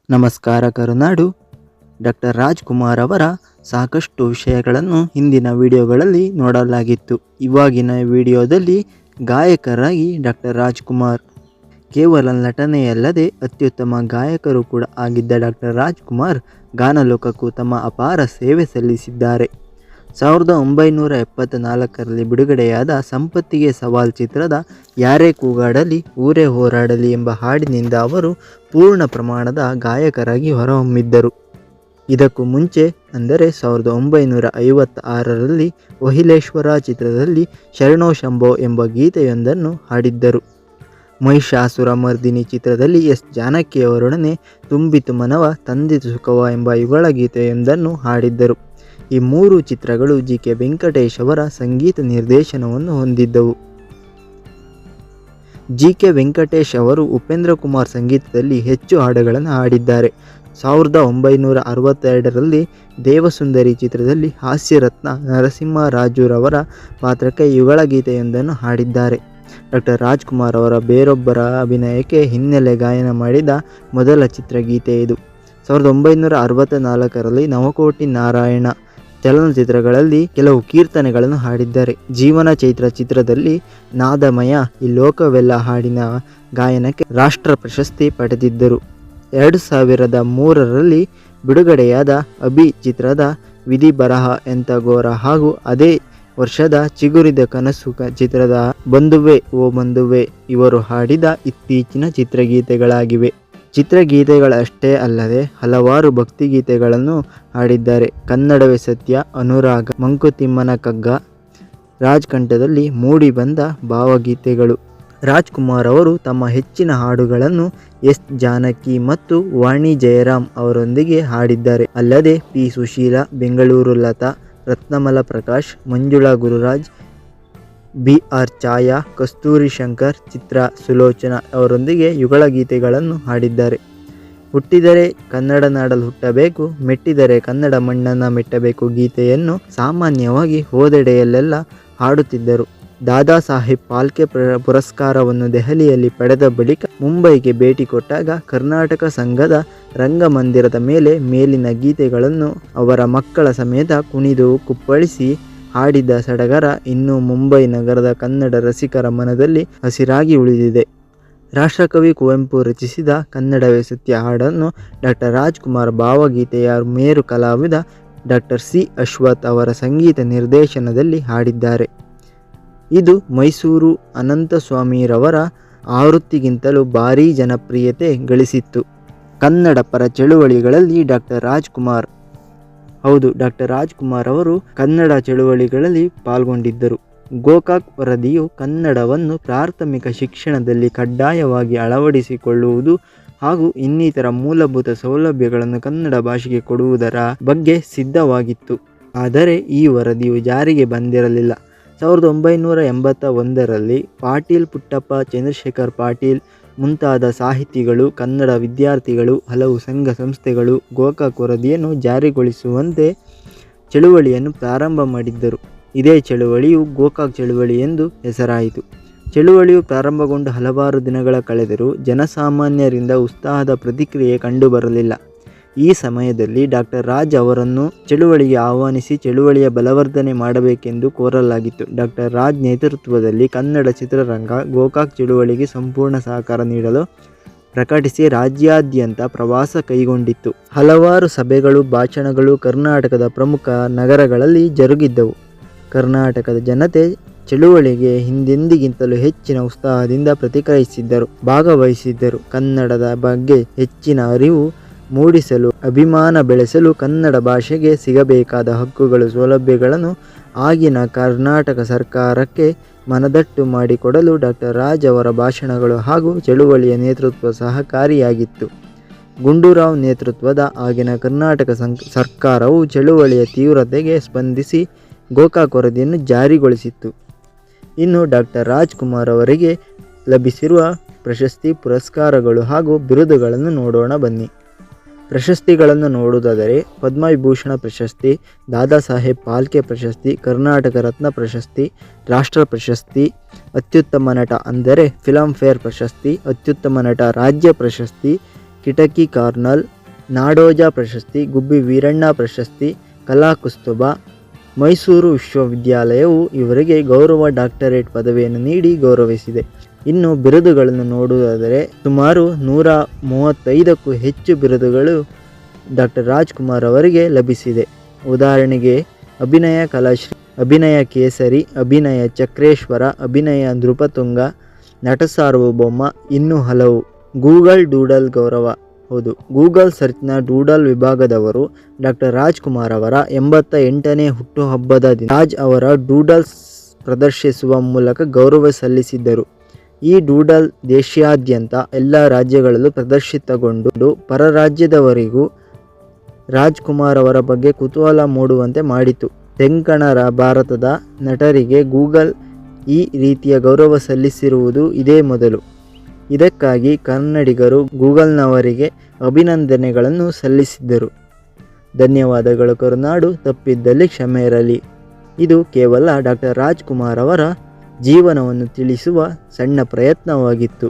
ನಮಸ್ಕಾರ ಕರುನಾಡು. ಡಾಕ್ಟರ್ ರಾಜ್ಕುಮಾರ್ ಅವರ ಸಾಕಷ್ಟು ವಿಷಯಗಳನ್ನು ಹಿಂದಿನ ವಿಡಿಯೋಗಳಲ್ಲಿ ನೋಡಲಾಗಿತ್ತು. ಇವಾಗಿನ ವಿಡಿಯೋದಲ್ಲಿ ಗಾಯಕರಾಗಿ ಡಾಕ್ಟರ್ ರಾಜ್ಕುಮಾರ್ ಕೇವಲ ನಟನೆಯಲ್ಲದೆ ಅತ್ಯುತ್ತಮ ಗಾಯಕರು ಕೂಡ ಆಗಿದ್ದ ಡಾಕ್ಟರ್ ರಾಜ್ಕುಮಾರ್ ಗಾನಲೋಕಕ್ಕೂ ತಮ್ಮ ಅಪಾರ ಸೇವೆ ಸಲ್ಲಿಸಿದ್ದಾರೆ. 1974ರಲ್ಲಿ ಬಿಡುಗಡೆಯಾದ ಸಂಪತ್ತಿಗೆ ಸವಾಲ್ ಚಿತ್ರದ ಯಾರೇ ಕೂಗಾಡಲಿ ಊರೇ ಹೋರಾಡಲಿ ಎಂಬ ಹಾಡಿನಿಂದ ಅವರು ಪೂರ್ಣ ಪ್ರಮಾಣದ ಗಾಯಕರಾಗಿ ಹೊರಹೊಮ್ಮಿದ್ದರು. ಇದಕ್ಕೂ ಮುಂಚೆ ಅಂದರೆ 1956ರಲ್ಲಿ ಒಹಿಲೇಶ್ವರ ಚಿತ್ರದಲ್ಲಿ ಶರಣೋ ಶಂಭೋ ಎಂಬ ಗೀತೆಯೊಂದನ್ನು ಹಾಡಿದ್ದರು. ಮಹಿಷಾಸುರಮರ್ದಿನಿ ಚಿತ್ರದಲ್ಲಿ ಎಸ್ ಜಾನಕಿಯವರೊಡನೆ ತುಂಬಿತು ಮನವ ತಂದಿತು ಸುಖವ ಎಂಬ ಯುಗಳ ಗೀತೆಯೊಂದನ್ನು ಹಾಡಿದ್ದರು. ಈ ಮೂರು ಚಿತ್ರಗಳು ಜಿ.ಕೆ. ವೆಂಕಟೇಶ್ ಅವರ ಸಂಗೀತ ನಿರ್ದೇಶನವನ್ನು ಹೊಂದಿದ್ದವು. ಜಿ.ಕೆ. ವೆಂಕಟೇಶ್ ಅವರು ಉಪೇಂದ್ರ ಕುಮಾರ್ ಸಂಗೀತದಲ್ಲಿ ಹೆಚ್ಚು ಹಾಡುಗಳನ್ನು ಹಾಡಿದ್ದಾರೆ. 1962ರಲ್ಲಿ ದೇವಸುಂದರಿ ಚಿತ್ರದಲ್ಲಿ ಹಾಸ್ಯರತ್ನ ನರಸಿಂಹರಾಜುರವರ ಪಾತ್ರಕ್ಕೆ ಯುಗಳ ಗೀತೆಯೊಂದನ್ನು ಹಾಡಿದ್ದಾರೆ. ಡಾಕ್ಟರ್ ರಾಜ್ಕುಮಾರ್ ಅವರ ಬೇರೊಬ್ಬರ ಅಭಿನಯಕ್ಕೆ ಹಿನ್ನೆಲೆ ಗಾಯನ ಮಾಡಿದ ಮೊದಲ ಚಿತ್ರಗೀತೆ ಇದು. 1964ರಲ್ಲಿ ನವಕೋಟಿ ನಾರಾಯಣ ಚಲನಚಿತ್ರಗಳಲ್ಲಿ ಕೆಲವು ಕೀರ್ತನೆಗಳನ್ನು ಹಾಡಿದ್ದಾರೆ. ಜೀವನ ಚೈತ್ರ ಚಿತ್ರದಲ್ಲಿ ನಾದಮಯ ಈ ಲೋಕವೆಲ್ಲ ಹಾಡಿನ ಗಾಯನಕ್ಕೆ ರಾಷ್ಟ್ರ ಪ್ರಶಸ್ತಿ ಪಡೆದಿದ್ದರು. 2003ರಲ್ಲಿ ಬಿಡುಗಡೆಯಾದ ಅಭಿ ಚಿತ್ರದ ವಿಧಿ ಬರಹ ಎಂತ ಘೋರ ಹಾಗೂ ಅದೇ ವರ್ಷದ ಚಿಗುರಿದ ಕನಸು ಚಿತ್ರದ ಬಂಧುವೆ ಓ ಬಂಧುವೆ ಇವರು ಹಾಡಿದ ಇತ್ತೀಚಿನ ಚಿತ್ರಗೀತೆಗಳಾಗಿವೆ. ಚಿತ್ರಗೀತೆಗಳಷ್ಟೇ ಅಲ್ಲದೆ ಹಲವಾರು ಭಕ್ತಿಗೀತೆಗಳನ್ನು ಹಾಡಿದ್ದಾರೆ. ಕನ್ನಡವೇ ಸತ್ಯ, ಅನುರಾಗ, ಮಂಕುತಿಮ್ಮನ ಕಗ್ಗ, ರಾಜ್ಕಂಠದಲ್ಲಿ ಮೂಡಿ ಬಂದ ಭಾವಗೀತೆಗಳು. ರಾಜ್ಕುಮಾರ್ ಅವರು ತಮ್ಮ ಹೆಚ್ಚಿನ ಹಾಡುಗಳನ್ನು ಎಸ್ ಜಾನಕಿ ಮತ್ತು ವಾಣಿ ಜಯರಾಮ್ ಅವರೊಂದಿಗೆ ಹಾಡಿದ್ದಾರೆ. ಅಲ್ಲದೆ P. Sushila, Bengaluru Latha, Ratnamala Prakash, Manjula Gururaj, B. R. Chhaya, Kasturi Shankar, Chitra Sulochana ಅವರೊಂದಿಗೆ ಯುಗಳ ಗೀತೆಗಳನ್ನು ಹಾಡಿದ್ದಾರೆ. ಹುಟ್ಟಿದರೆ ಕನ್ನಡ ನಾಡಲ್ಲಿ ಹುಟ್ಟಬೇಕು, ಮೆಟ್ಟಿದರೆ ಕನ್ನಡ ಮಣ್ಣನ್ನು ಮೆಟ್ಟಬೇಕು ಗೀತೆಯನ್ನು ಸಾಮಾನ್ಯವಾಗಿ ಹೋದೆಡೆಯಲ್ಲೆಲ್ಲ ಹಾಡುತ್ತಿದ್ದರು. ದಾದಾ ಸಾಹೇಬ್ ಫಾಲ್ಕೆ ಪುರಸ್ಕಾರವನ್ನು ದೆಹಲಿಯಲ್ಲಿ ಪಡೆದ ಬಳಿಕ ಮುಂಬೈಗೆ ಭೇಟಿ ಕೊಟ್ಟಾಗ ಕರ್ನಾಟಕ ಸಂಘದ ರಂಗಮಂದಿರದ ಮೇಲೆ ಮೇಲಿನ ಗೀತೆಗಳನ್ನು ಅವರ ಮಕ್ಕಳ ಸಮೇತ ಕುಣಿದು ಕುಪ್ಪಳಿಸಿ ಹಾಡಿದ ಸಡಗರ ಇನ್ನೂ ಮುಂಬೈ ನಗರದ ಕನ್ನಡ ರಸಿಕರ ಮನದಲ್ಲಿ ಹಸಿರಾಗಿ ಉಳಿದಿದೆ. ರಾಷ್ಟ್ರಕವಿ ಕುವೆಂಪು ರಚಿಸಿದ ಕನ್ನಡವೇ ಸತ್ಯ ಹಾಡನ್ನು ಡಾಕ್ಟರ್ ರಾಜ್ಕುಮಾರ್ ಭಾವಗೀತೆಯ ಮೇರು ಕಲಾವಿದ ಡಾಕ್ಟರ್ ಸಿ. ಅಶ್ವಥ್ ಅವರ ಸಂಗೀತ ನಿರ್ದೇಶನದಲ್ಲಿ ಹಾಡಿದ್ದಾರೆ. ಇದು ಮೈಸೂರು ಅನಂತಸ್ವಾಮಿರವರ ಆವೃತ್ತಿಗಿಂತಲೂ ಭಾರೀ ಜನಪ್ರಿಯತೆ ಗಳಿಸಿತ್ತು. ಕನ್ನಡ ಪರ ಚಳುವಳಿಗಳಲ್ಲಿ ಡಾಕ್ಟರ್ ರಾಜ್ಕುಮಾರ್ ಡಾಕ್ಟರ್ ರಾಜ್ಕುಮಾರ್ ಅವರು ಕನ್ನಡ ಚಳುವಳಿಗಳಲ್ಲಿ ಪಾಲ್ಗೊಂಡಿದ್ದರು. ಗೋಕಾಕ್ ವರದಿಯು ಕನ್ನಡವನ್ನು ಪ್ರಾಥಮಿಕ ಶಿಕ್ಷಣದಲ್ಲಿ ಕಡ್ಡಾಯವಾಗಿ ಅಳವಡಿಸಿಕೊಳ್ಳುವುದು ಹಾಗೂ ಇನ್ನಿತರ ಮೂಲಭೂತ ಸೌಲಭ್ಯಗಳನ್ನು ಕನ್ನಡ ಭಾಷೆಗೆ ಕೊಡುವುದರ ಬಗ್ಗೆ ಸಿದ್ಧವಾಗಿತ್ತು. ಆದರೆ ಈ ವರದಿಯು ಜಾರಿಗೆ ಬಂದಿರಲಿಲ್ಲ. 1981ರಲ್ಲಿ ಪಾಟೀಲ್ ಪುಟ್ಟಪ್ಪ, ಚಂದ್ರಶೇಖರ್ ಪಾಟೀಲ್ ಮುಂತಾದ ಸಾಹಿತಿಗಳು, ಕನ್ನಡ ವಿದ್ಯಾರ್ಥಿಗಳು, ಹಲವು ಸಂಘ ಸಂಸ್ಥೆಗಳು ಗೋಕಾಕ್ ವರದಿಯನ್ನು ಜಾರಿಗೊಳಿಸುವಂತೆ ಚಳುವಳಿಯನ್ನು ಪ್ರಾರಂಭ ಮಾಡಿದ್ದರು. ಇದೇ ಚಳುವಳಿಯು ಗೋಕಾಕ್ ಚಳುವಳಿ ಎಂದು ಹೆಸರಾಯಿತು. ಚಳುವಳಿಯು ಪ್ರಾರಂಭಗೊಂಡು ಹಲವಾರು ದಿನಗಳ ಕಳೆದರೂ ಜನಸಾಮಾನ್ಯರಿಂದ ಉತ್ಸಾಹದ ಪ್ರತಿಕ್ರಿಯೆ ಕಂಡುಬರಲಿಲ್ಲ. ಈ ಸಮಯದಲ್ಲಿ ಡಾಕ್ಟರ್ ರಾಜ್ ಅವರನ್ನು ಚಳುವಳಿಗೆ ಆಹ್ವಾನಿಸಿ ಚಳುವಳಿಯ ಬಲವರ್ಧನೆ ಮಾಡಬೇಕೆಂದು ಕೋರಲಾಗಿತ್ತು. ಡಾಕ್ಟರ್ ರಾಜ್ ನೇತೃತ್ವದಲ್ಲಿ ಕನ್ನಡ ಚಿತ್ರರಂಗ ಗೋಕಾಕ್ ಚಳುವಳಿಗೆ ಸಂಪೂರ್ಣ ಸಹಕಾರ ನೀಡಲು ಪ್ರಕಟಿಸಿ ರಾಜ್ಯಾದ್ಯಂತ ಪ್ರವಾಸ ಕೈಗೊಂಡಿತ್ತು. ಹಲವಾರು ಸಭೆಗಳು, ಭಾಷಣಗಳು ಕರ್ನಾಟಕದ ಪ್ರಮುಖ ನಗರಗಳಲ್ಲಿ ಜರುಗಿದ್ದವು. ಕರ್ನಾಟಕದ ಜನತೆ ಚಳುವಳಿಗೆ ಹಿಂದೆಂದಿಗಿಂತಲೂ ಹೆಚ್ಚಿನ ಉತ್ಸಾಹದಿಂದ ಪ್ರತಿಕ್ರಿಯಿಸಿದ್ದರು, ಭಾಗವಹಿಸಿದ್ದರು. ಕನ್ನಡದ ಬಗ್ಗೆ ಹೆಚ್ಚಿನ ಅರಿವು ಮೂಡಿಸಲು, ಅಭಿಮಾನ ಬೆಳೆಸಲು, ಕನ್ನಡ ಭಾಷೆಗೆ ಸಿಗಬೇಕಾದ ಹಕ್ಕುಗಳು, ಸೌಲಭ್ಯಗಳನ್ನು ಆಗಿನ ಕರ್ನಾಟಕ ಸರ್ಕಾರಕ್ಕೆ ಮನದಟ್ಟು ಮಾಡಿಕೊಡಲು ಡಾಕ್ಟರ್ ರಾಜ್ ಅವರ ಭಾಷಣಗಳು ಹಾಗೂ ಚಳುವಳಿಯ ನೇತೃತ್ವ ಸಹಕಾರಿಯಾಗಿತ್ತು. ಗುಂಡೂರಾವ್ ನೇತೃತ್ವದ ಆಗಿನ ಕರ್ನಾಟಕ ಸರ್ಕಾರವು ಚಳುವಳಿಯ ತೀವ್ರತೆಗೆ ಸ್ಪಂದಿಸಿ ಗೋಕಾಕ್ ವರದಿಯನ್ನು ಜಾರಿಗೊಳಿಸಿತ್ತು. ಇನ್ನು ಡಾಕ್ಟರ್ ರಾಜ್ಕುಮಾರ್ ಅವರಿಗೆ ಲಭಿಸಿರುವ ಪ್ರಶಸ್ತಿ, ಪುರಸ್ಕಾರಗಳು ಹಾಗೂ ಬಿರುದುಗಳನ್ನು ನೋಡೋಣ ಬನ್ನಿ. ಪ್ರಶಸ್ತಿಗಳನ್ನು ನೋಡುವುದಾದರೆ ಪದ್ಮವಿಭೂಷಣ ಪ್ರಶಸ್ತಿ, ದಾದಾ ಸಾಹೇಬ್ ಫಾಲ್ಕೆ ಪ್ರಶಸ್ತಿ, ಕರ್ನಾಟಕ ರತ್ನ ಪ್ರಶಸ್ತಿ, ರಾಷ್ಟ್ರ ಪ್ರಶಸ್ತಿ, ಅತ್ಯುತ್ತಮ ನಟ ಅಂದರೆ ಫಿಲಂ ಫೇರ್ ಪ್ರಶಸ್ತಿ, ಅತ್ಯುತ್ತಮ ನಟ ರಾಜ್ಯ ಪ್ರಶಸ್ತಿ, ಕಿಟಕಿ ಕಾರ್ನಲ್, ನಾಡೋಜ ಪ್ರಶಸ್ತಿ, ಗುಬ್ಬಿ ವೀರಣ್ಣ ಪ್ರಶಸ್ತಿ, ಕಲಾಕುಸ್ತುಭ. ಮೈಸೂರು ವಿಶ್ವವಿದ್ಯಾಲಯವು ಇವರಿಗೆ ಗೌರವ ಡಾಕ್ಟರೇಟ್ ಪದವಿಯನ್ನು ನೀಡಿ ಗೌರವಿಸಿದೆ. ಇನ್ನು ಬಿರುದುಗಳನ್ನು ನೋಡುವುದಾದರೆ ಸುಮಾರು 135ಕ್ಕೂ ಹೆಚ್ಚು ಬಿರುದುಗಳು ಡಾಕ್ಟರ್ ರಾಜ್ಕುಮಾರ್ ಅವರಿಗೆ ಲಭಿಸಿದೆ. ಉದಾಹರಣೆಗೆ ಅಭಿನಯ ಕಲಾಶ್ರೀ, ಅಭಿನಯ ಕೇಸರಿ, ಅಭಿನಯ ಚಕ್ರೇಶ್ವರ, ಅಭಿನಯ ನೃಪತುಂಗ, ನಟ ಸಾರ್ವಭೌಮ, ಇನ್ನೂ ಹಲವು. ಗೂಗಲ್ ಡೂಡಲ್ ಗೌರವ. ಹೌದು, ಗೂಗಲ್ ಸರ್ಚ್ನ ಡೂಡಲ್ ವಿಭಾಗದವರು ಡಾಕ್ಟರ್ ರಾಜ್ಕುಮಾರ್ ಅವರ 88ನೇ ಹುಟ್ಟುಹಬ್ಬದ ದಿನ ರಾಜ್ ಅವರ ಡೂಡಲ್ಸ್ ಪ್ರದರ್ಶಿಸುವ ಮೂಲಕ ಗೌರವ ಸಲ್ಲಿಸಿದ್ದರು. ಈ ಡೂಡಲ್ ದೇಶಾದ್ಯಂತ ಎಲ್ಲ ರಾಜ್ಯಗಳಲ್ಲೂ ಪ್ರದರ್ಶಿತಗೊಂಡು ಪರ ರಾಜ್ಯದವರಿಗೂ ರಾಜ್ಕುಮಾರ್ ಅವರ ಬಗ್ಗೆ ಕುತೂಹಲ ಮೂಡುವಂತೆ ಮಾಡಿತು. ತೆಂಕಣ ಭಾರತದ ನಟರಿಗೆ ಗೂಗಲ್ ಈ ರೀತಿಯ ಗೌರವ ಸಲ್ಲಿಸಿರುವುದು ಇದೇ ಮೊದಲು. ಇದಕ್ಕಾಗಿ ಕನ್ನಡಿಗರು ಗೂಗಲ್ನವರಿಗೆ ಅಭಿನಂದನೆಗಳನ್ನು ಸಲ್ಲಿಸಿದ್ದರು. ಧನ್ಯವಾದಗಳು ಕರುನಾಡು. ತಪ್ಪಿದ್ದಲ್ಲಿ ಕ್ಷಮೆ ಇರಲಿ. ಇದು ಕೇವಲ ಡಾಕ್ಟರ್ ರಾಜ್ಕುಮಾರ್ ಅವರ ಜೀವನವನ್ನು ತಿಳಿಸುವ ಸಣ್ಣ ಪ್ರಯತ್ನವಾಗಿತ್ತು.